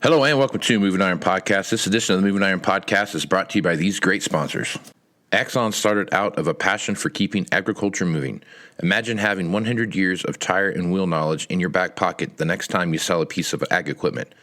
Hello and welcome to Moving Iron Podcast. This edition of the Moving Iron Podcast is brought to you by these great sponsors. Axon started out of a passion for keeping agriculture moving. Imagine having 100 years of tire and wheel knowledge in your back pocket the next time you sell a piece of ag equipment.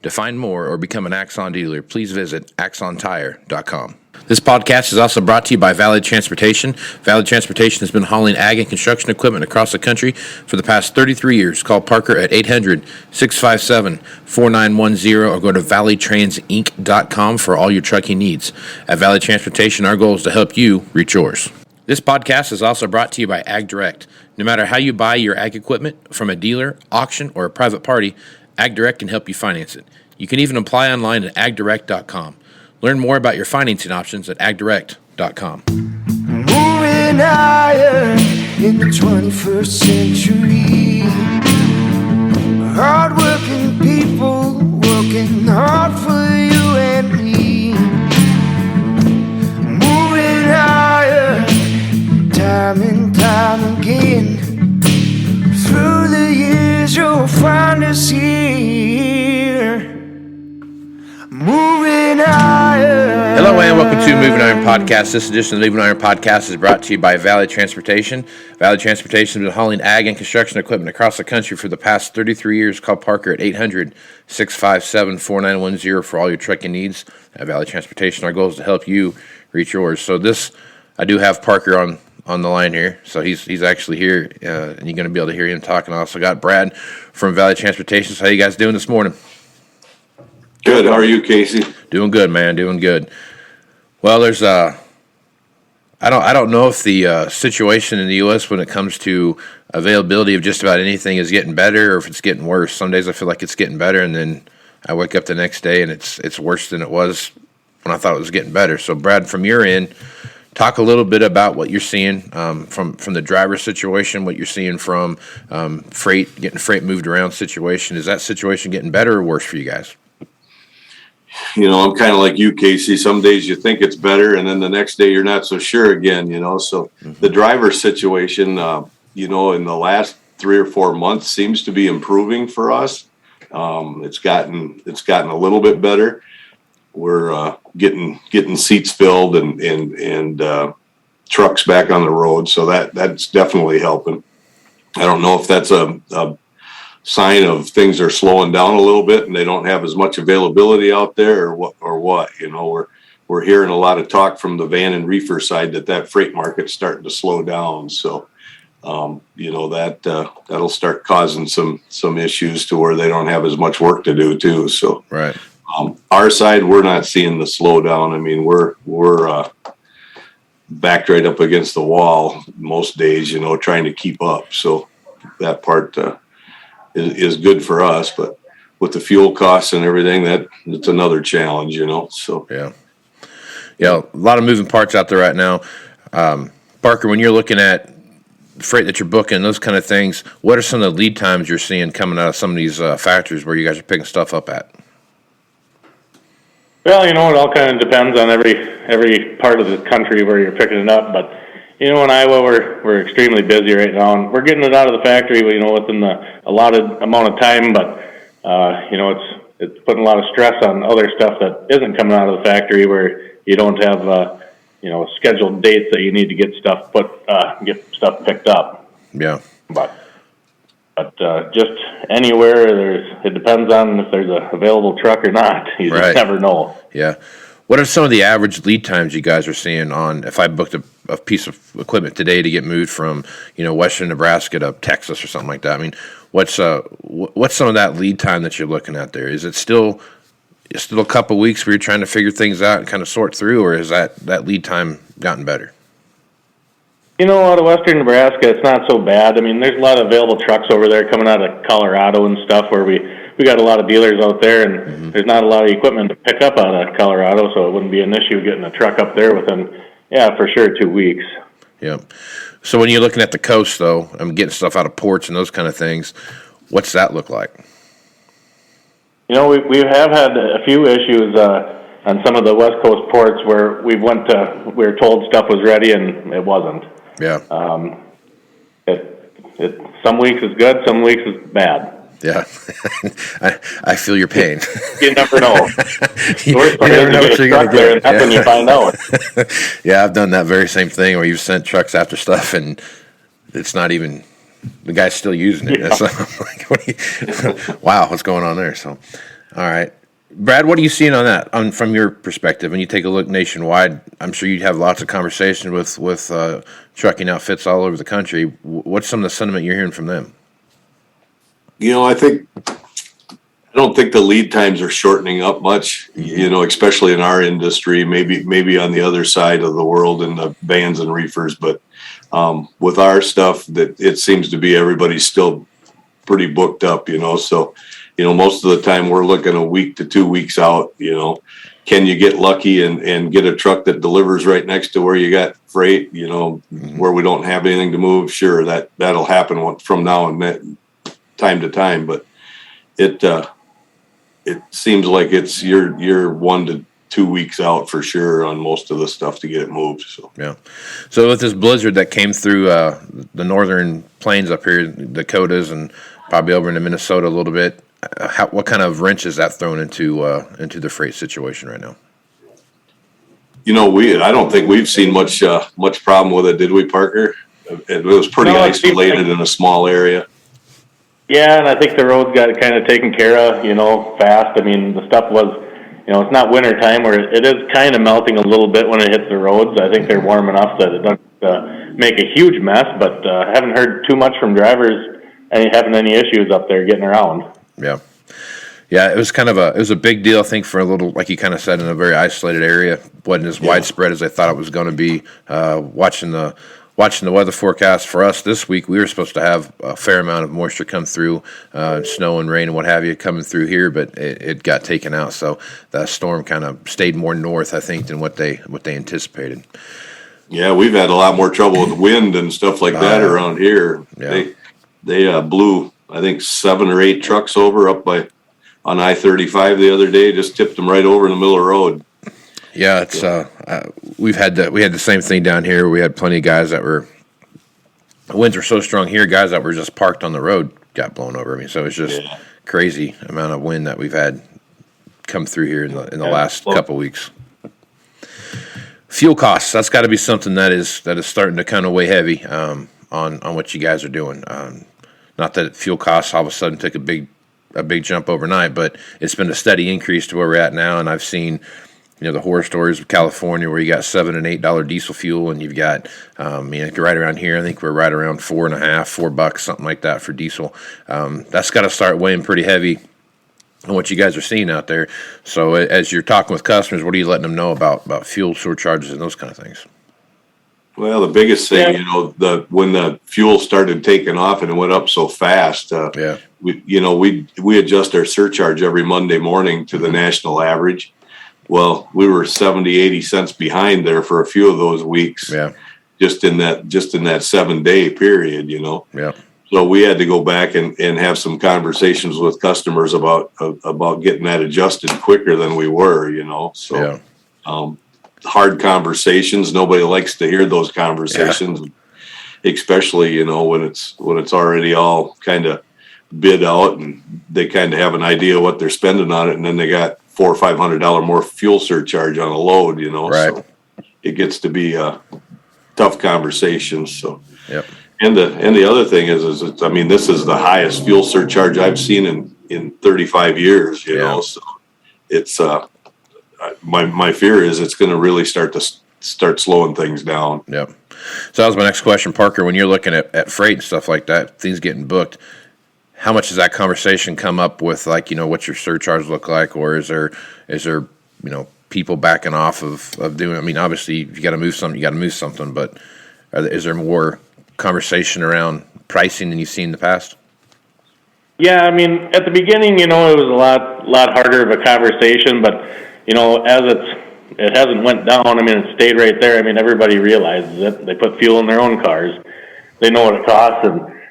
To find more or become an Axon dealer, please visit axontire.com. This podcast is also brought to you by Valley Transportation. Valley Transportation has been hauling ag and construction equipment across the country for the past 33 years. Call Parker at 800-657-4910 or go to valleytransinc.com for all your trucking needs. At Valley Transportation, our goal is to help you reach yours. This podcast is also brought to you by Ag Direct. No matter how you buy your ag equipment, from a dealer, auction, or a private party, Ag Direct can help you finance it. You can even apply online at agdirect.com. Learn more about your financing options at agdirect.com. Moving iron in the 21st century. Hard-working people working hard for you and me. Moving iron time and time again. Through the years you'll find us here. Moving Iron. Hello and welcome to Moving Iron Podcast. This edition of the Moving Iron Podcast is brought to you by Valley Transportation. Valley Transportation has been hauling ag and construction equipment across the country for the past 33 years. Call Parker at 800-657-4910 for all your trucking needs. At Valley Transportation, our goal is to help you reach yours. So I do have Parker on the line here. So he's actually here, and you're going to be able to hear him talking. I also got Brad from Valley Transportation. So how you guys doing this morning? Good. How are you, Casey? Doing good, man. Doing good. Well, there's I don't know if the situation in the U.S. when it comes to availability of just about anything is getting better or if it's getting worse. Some days I feel like it's getting better, and then I wake up the next day and it's worse than it was when I thought it was getting better. So, Brad, from your end, talk a little bit about what you're seeing from the driver situation, what you're seeing from getting freight moved around situation. Is that situation getting better or worse for you guys? You know, I'm kind of like you, Casey. Some days you think it's better, and then the next day you're not so sure again, you know. So the driver situation, you know, in the last 3 or 4 months seems to be improving for us. It's gotten a little bit better. We're getting seats filled and trucks back on the road, so that's definitely helping. I don't know if that's a sign of things are slowing down a little bit and they don't have as much availability out there or what, you know. We're hearing a lot of talk from the van and reefer side that freight market's starting to slow down. So, you know, that'll start causing some issues to where they don't have as much work to do too. So, right. Our side, we're not seeing the slowdown. I mean, we're backed right up against the wall most days, you know, trying to keep up. So that part, is good for us, but with the fuel costs and everything, it's another challenge, you know. So yeah, a lot of moving parts out there right now. Parker, when you're looking at freight that you're booking, those kind of things, what are some of the lead times you're seeing coming out of some of these factories where you guys are picking stuff up at? Well, you know, it all kind of depends on every part of the country where you're picking it up, but you know, in Iowa, we're extremely busy right now, and we're getting it out of the factory, you know, within the allotted amount of time. But you know, it's putting a lot of stress on other stuff that isn't coming out of the factory, where you don't have you know, scheduled dates that you need to get stuff picked up. Yeah. But just anywhere it depends on if there's a available truck or not. You right. Just never know. Yeah. What are some of the average lead times you guys are seeing on if I booked a piece of equipment today to get moved from, you know, western Nebraska to Texas or something like that? I mean, what's some of that lead time that you're looking at there? Is it still a couple of weeks where you're trying to figure things out and kind of sort through, or has that lead time gotten better? You know, out of western Nebraska, it's not so bad. I mean, there's a lot of available trucks over there coming out of Colorado and stuff where we got a lot of dealers out there, and there's not a lot of equipment to pick up out of Colorado, so it wouldn't be an issue getting a truck up there within, for sure, 2 weeks. Yeah. So when you're looking at the coast, though, I'm getting stuff out of ports and those kind of things, what's that look like? You know, we have had a few issues on some of the West Coast ports where we were told stuff was ready and it wasn't. Yeah. Some weeks is good, some weeks is bad. Yeah. I feel your pain. You never know. You never know what you're going to get. That's when you find out. Yeah, I've done that very same thing where you've sent trucks after stuff and it's not even, the guy's still using it. Yeah. So I'm like, wow, what's going on there? So, all right. Brad, what are you seeing on that from your perspective? When you take a look nationwide, I'm sure you'd have lots of conversations with trucking outfits all over the country. What's some of the sentiment you're hearing from them? I don't think the lead times are shortening up much, especially in our industry, maybe on the other side of the world in the vans and reefers. But with our stuff, that it seems to be everybody's still pretty booked up, so, most of the time we're looking a week to 2 weeks out, can you get lucky and get a truck that delivers right next to where you got freight, where we don't have anything to move? Sure, that'll happen from now and then, time to time, but it seems like you're 1 to 2 weeks out for sure on most of the stuff to get it moved. So yeah. So with this blizzard that came through the northern plains up here, Dakotas, and probably over into Minnesota a little bit, what kind of wrench is that thrown into the freight situation right now? I don't think we've seen much problem with it, did we, Parker? It was pretty isolated in a small area. Yeah, and I think the roads got kind of taken care of, fast. I mean, the stuff was, it's not winter time where it is kind of melting a little bit when it hits the roads. I think they're warm enough that it doesn't make a huge mess, but haven't heard too much from drivers having any issues up there getting around. Yeah. Yeah, it was a big deal, I think, for a little, like you kind of said, in a very isolated area. Wasn't as widespread as I thought it was going to be. Watching the weather forecast for us this week, we were supposed to have a fair amount of moisture come through, snow and rain and what have you coming through here, but it got taken out. So the storm kind of stayed more north, I think, than what they anticipated. Yeah, we've had a lot more trouble with wind and stuff like that around here. Yeah. They blew, I think, 7 or 8 trucks over up on I-35 the other day. Just tipped them right over in the middle of the road. Yeah, it's we had the same thing down here. We had plenty of guys that were, the winds were so strong here, guys that were just parked on the road got blown over. I mean, so it was just crazy amount of wind that we've had come through here in the last couple weeks. Fuel costs, that's got to be something that is starting to kind of weigh heavy on what you guys are doing. Not that fuel costs all of a sudden took a big jump overnight, but it's been a steady increase to where we're at now, and I've seen the horror stories of California where you got $7 and $8 diesel fuel, and you've got, right around here, I think we're right around $4.50, $4, something like that for diesel. That's got to start weighing pretty heavy on what you guys are seeing out there. So as you're talking with customers, what are you letting them know about fuel surcharges and those kind of things? Well, the biggest thing, when the fuel started taking off and it went up so fast, we adjust our surcharge every Monday morning to the national average. Well, we were 70, 80 cents behind there for a few of those weeks. Yeah. Just in that 7-day period, Yeah. So we had to go back and have some conversations with customers about getting that adjusted quicker than we were, So hard conversations. Nobody likes to hear those conversations, especially, when it's already all kind of bid out and they kind of have an idea what they're spending on it, and then they got $400 or $500 more fuel surcharge on a load, Right. So it gets to be a tough conversation. So, yep. And the other thing is this is the highest fuel surcharge I've seen in 35 years, you know, so it's, my fear is it's going to really start slowing things down. Yep. So that was my next question, Parker. When you're looking at freight and stuff like that, things getting booked, how much does that conversation come up with, like, what's your surcharge look like, or is there people backing off of doing? I mean, obviously, if you got to move something, but is there more conversation around pricing than you've seen in the past? Yeah, I mean, at the beginning, it was a lot harder of a conversation, but as it hasn't went down. I mean, it stayed right there. I mean, everybody realizes it. They put fuel in their own cars. They know what it costs,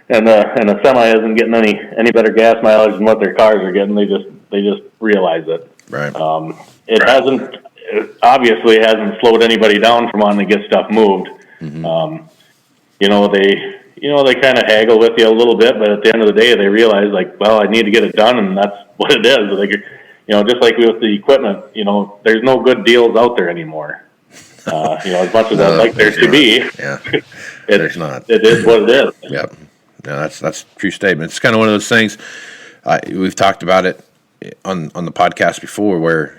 and a semi isn't getting any better gas mileage than what their cars are getting. They just realize it. Right. It obviously hasn't slowed anybody down from wanting to get stuff moved. Mm-hmm. they kind of haggle with you a little bit, but at the end of the day, they realize, like, well, I need to get it done, and that's what it is. Like, just like with the equipment, there's no good deals out there anymore. As much as I'd like there to be, yeah, there's not. It is what it is. Yep. No, that's a true statement. It's kind of one of those things. We've talked about it on the podcast before, where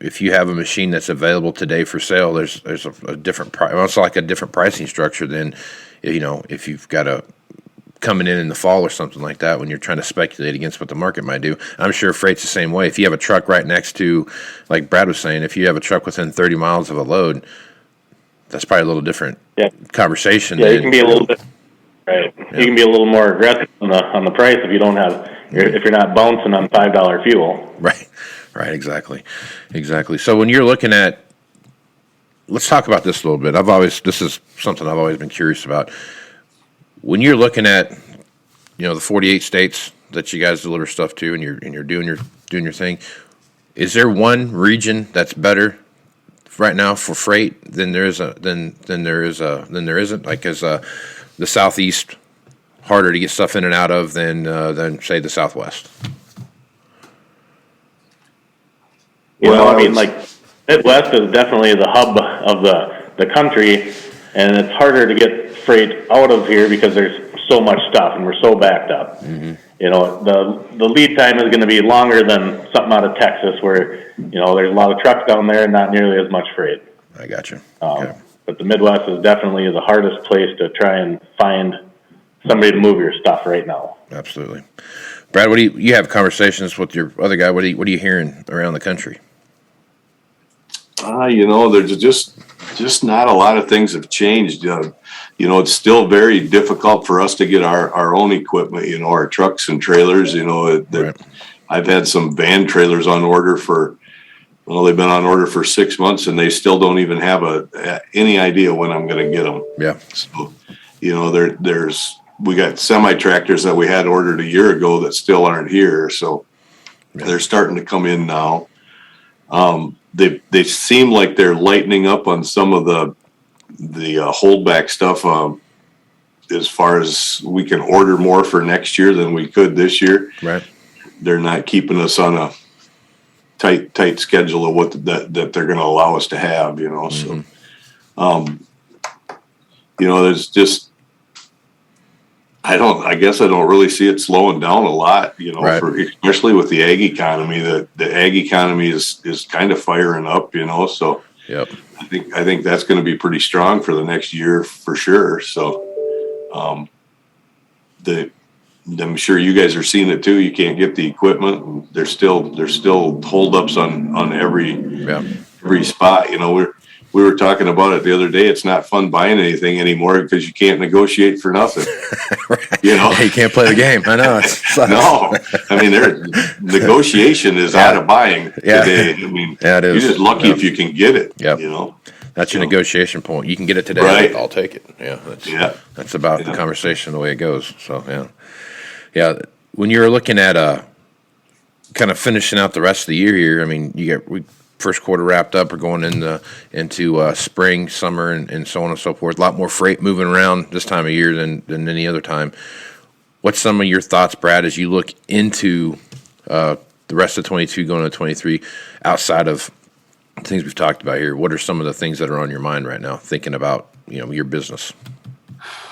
if you have a machine that's available today for sale, there's a different price. Well, it's like a different pricing structure than if you've got a coming in the fall or something like that, when you're trying to speculate against what the market might do. I'm sure freight's the same way. If you have a truck right next to, like Brad was saying, if you have a truck within 30 miles of a load, that's probably a little different conversation. Yeah, you can be a little bit right. Yeah. You can be a little more aggressive on the price if you don't have if you're not bouncing on $5 fuel. Right, exactly. So when you're looking at, let's talk about this a little bit. This is something I've always been curious about. When you're looking at, the 48 states that you guys deliver stuff to, and you're doing your thing, is there one region that's better right now for freight than there isn't? Like, is the Southeast harder to get stuff in and out of than say the Southwest? Like Midwest is definitely the hub of the country, and it's harder to get freight out of here because there's so much stuff and we're so backed up. Mm-hmm. The lead time is going to be longer than something out of Texas, where there's a lot of trucks down there and not nearly as much freight. I got you. Okay. But the Midwest is definitely the hardest place to try and find somebody to move your stuff right now. Absolutely. Brad, what do you have conversations with your other guy? What are you hearing around the country? There's just not a lot of things have changed. It's still very difficult for us to get our own equipment, our trucks and trailers, right. I've had some van trailers on order they've been on order for 6 months, and they still don't even have any idea when I'm going to get them. Yeah. So, we got semi-tractors that we had ordered a year ago that still aren't here. So they're starting to come in now. They seem like they're lightening up on some of the holdback stuff, as far as we can order more for next year than we could this year. Right. They're not keeping us on a tight schedule of what that they're going to allow us to have, Mm-hmm. So, there's just, I guess I don't really see it slowing down a lot, right. Especially with the ag economy. The ag economy is kind of firing up, so yep. I think that's going to be pretty strong for the next year for sure. So, I'm sure you guys are seeing it too. You can't get the equipment, and there's still holdups on every spot. We were talking about it the other day. It's not fun buying anything anymore because you can't negotiate for nothing. Right. You can't play the game. I know. No, negotiation is out of buying today. I mean, it is. You're just lucky if you can get it. Yep. That's your negotiation point. You can get it today. Right. I'll take it. That's about the conversation, the way it goes. So yeah. When you're looking at kind of finishing out the rest of the year here, I mean, we first quarter wrapped up. We're going into spring, summer, and so on and so forth. A lot more freight moving around this time of year than any other time. What's some of your thoughts, Brad, as you look into the rest of 22 going into 23, outside of things we've talked about here? What are some of the things that are on your mind right now, thinking about your business?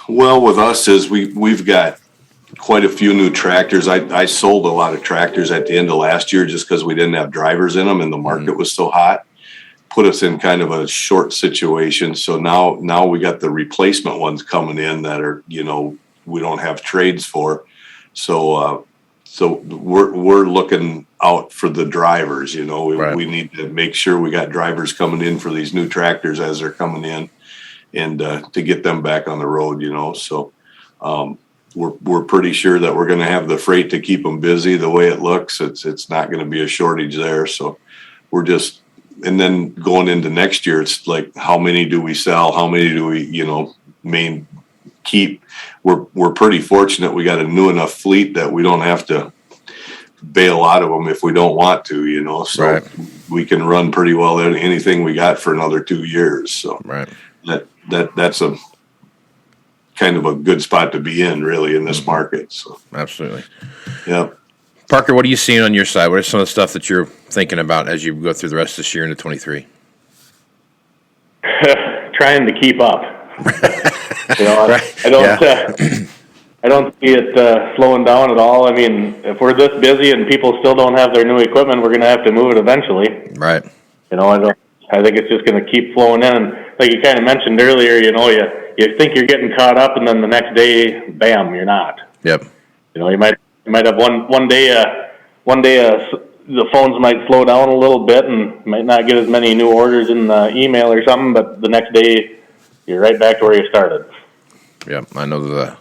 Well, with us is we've got quite a few new tractors. I sold a lot of tractors at the end of last year just because we didn't have drivers in them and the market was so hot. Put us in kind of a short situation. So now we got the replacement ones coming in that are, we don't have trades for. So we're looking out for the drivers. We need to make sure we got drivers coming in for these new tractors as they're coming in, and to get them back on the road. So we're pretty sure that we're going to have the freight to keep them busy. The way it looks, it's not going to be a shortage there. So we're just, and then going into next year, it's like, how many do we sell? How many do we, keep? We're pretty fortunate. We got a new enough fleet that we don't have to bail out of them if we don't want to, so we can run pretty well anything we got for another 2 years. So that's kind of a good spot to be in, really, in this market. So Absolutely. yeah. Parker, what are you seeing on your side? What are some of the stuff that you're thinking about as you go through the rest of this year into 23? Trying to keep up. Right. I don't see it slowing down at all. I mean, if we're this busy and people still don't have their new equipment, we're going to have to move it eventually. Right. I think it's just going to keep flowing in. And like you kind of mentioned earlier, you think you're getting caught up, and then the next day, bam, you're not. Yep. You might have one day the phones might slow down a little bit and might not get as many new orders in the email or something, but the next day you're right back to where you started. Yep. I know the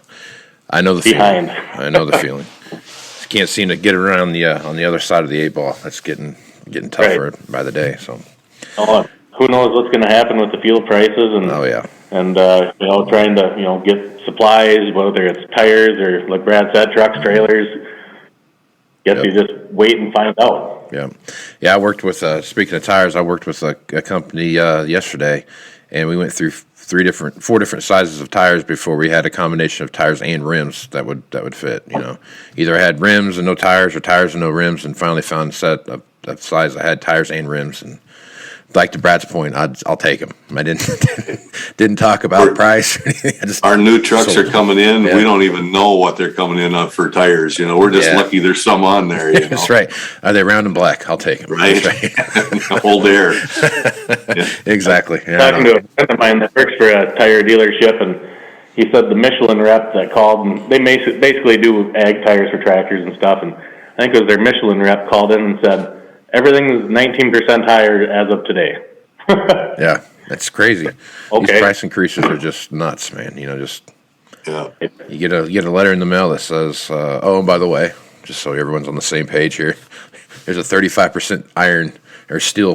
Behind. feeling. I know the feeling. Just can't seem to get around on the other side of the 8-ball. That's getting tougher by the day. So. Who knows what's going to happen with the fuel prices and trying to get supplies, whether it's tires or, like Brad said, trucks, trailers. Guess you just wait and find out. Yeah. I worked with speaking of tires, I worked with a company yesterday, and we went through 4 different sizes of tires before we had a combination of tires and rims that would fit. Either I had rims and no tires, or tires and no rims, and finally found a set of size that had tires and rims. And like to Brad's point, I'll take them. I didn't talk about price or anything. Our new trucks are coming in. Yeah. We don't even know what they're coming in on for tires. We're just lucky there's some on there. That's right. Are they round and black? I'll take them. Right. Hold air. Exactly. Talking to a friend of mine that works for a tire dealership, and he said the Michelin rep that called, and they basically do ag tires for tractors and stuff, and I think it was their Michelin rep called in and said, everything's 19% higher as of today. Yeah, that's crazy. Okay. These price increases are just nuts, man. You get a letter in the mail that says, "Oh, and by the way, just so everyone's on the same page here, there's a 35% iron or steel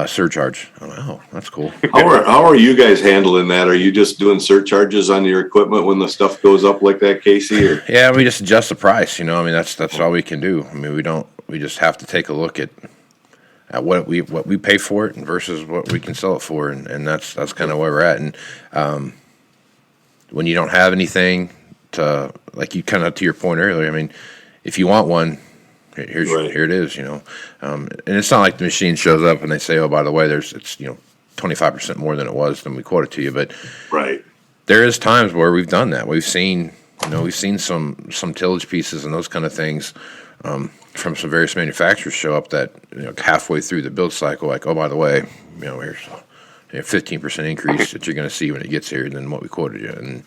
surcharge." Oh, that's cool. How are you guys handling that? Are you just doing surcharges on your equipment when the stuff goes up like that, Casey? Or? Yeah, we just adjust the price. That's all we can do. We just have to take a look at what we pay for it versus what we can sell it for, and that's kind of where we're at. And when you don't have anything to, like you kind of to your point earlier, if you want one, here it is. And it's not like the machine shows up and they say, oh, by the way, it's 25% more than it was than we quoted to you. But there is times where we've done that. We've seen some tillage pieces and those kind of things. From some various manufacturers show up that halfway through the build cycle, like, oh, by the way, here's a 15% increase that you're going to see when it gets here than what we quoted you. And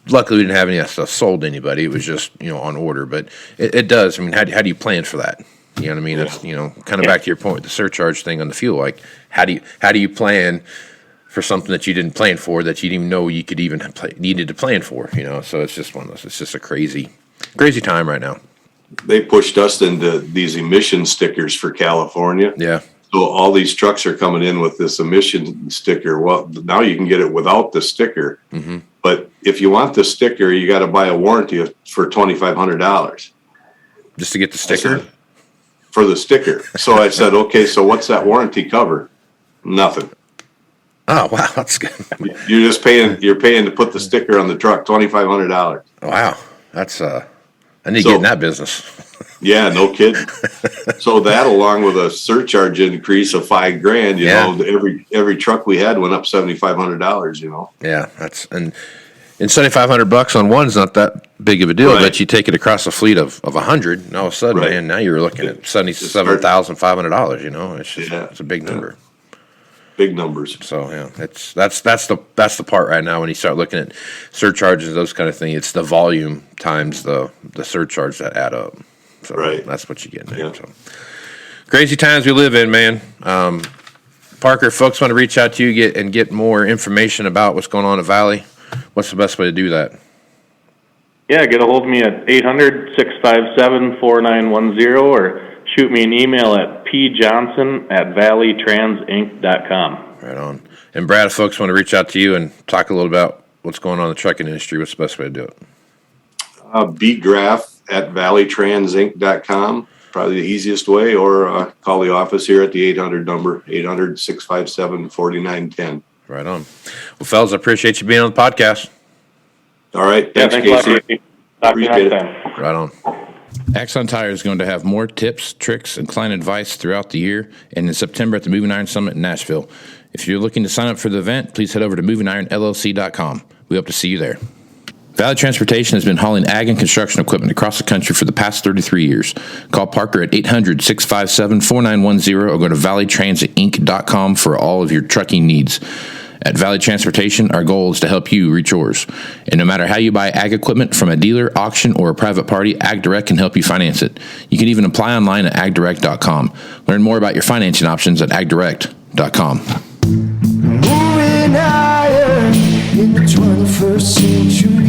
luckily, we didn't have any of that stuff sold to anybody. It was just on order. But it does. How do you plan for that? You know what I mean? That's kind of back to your point with the surcharge thing on the fuel. Like, how do you plan for something that you didn't plan for, that you didn't even know you could even needed to plan for? So it's just one of those. It's just a crazy time right now. They pushed us into these emission stickers for California. Yeah. So all these trucks are coming in with this emission sticker. Well, now you can get it without the sticker. Mm-hmm. But if you want the sticker, you got to buy a warranty for $2,500. Just to get the sticker? For the sticker. So I said, okay, so what's that warranty cover? Nothing. Oh, wow. That's good. You're paying to put the sticker on the truck, $2,500. Wow. That's, I need to get in that business. Yeah, no kidding. So that, along with a surcharge increase of $5,000, every truck we had went up $7,500. Yeah, and $7,500 on one's not that big of a deal. But you take it across a fleet of 100, and all of a sudden, man, now you're looking at $77,500. It's a big number. Big numbers. So that's the part right now when you start looking at surcharges, those kind of things. It's the volume times the surcharge that add up. So that's what you get there. Yeah. So crazy times we live in, man. Parker, if folks want to reach out to you get more information about what's going on at Valley, what's the best way to do that? Yeah, get a hold of me at 800-657-4910 or shoot me an email at pjohnson@valleytransinc.com. Right on. And Brad, if folks want to reach out to you and talk a little about what's going on in the trucking industry, what's the best way to do it? bgraph@valleytransinc.com, probably the easiest way, or call the office here at the 800 number, 800-657-4910. Right on. Well, fellas, I appreciate you being on the podcast. All right. Yeah, Thanks, thanks a lot, Casey. Casey. Talk to you Appreciate next it. time. Right on. Axon Tire is going to have more tips, tricks, and client advice throughout the year and in September at the Moving Iron Summit in Nashville. If you're looking to sign up for the event, please head over to MovingIronLLC.com. We hope to see you there. Valley Transportation has been hauling ag and construction equipment across the country for the past 33 years. Call Parker at 800-657-4910 or go to valleytransitinc.com for all of your trucking needs. At Valley Transportation, our goal is to help you reach yours. And no matter how you buy ag equipment from a dealer, auction, or a private party, AgDirect can help you finance it. You can even apply online at agdirect.com. Learn more about your financing options at agdirect.com. Moving higher in the 21st century.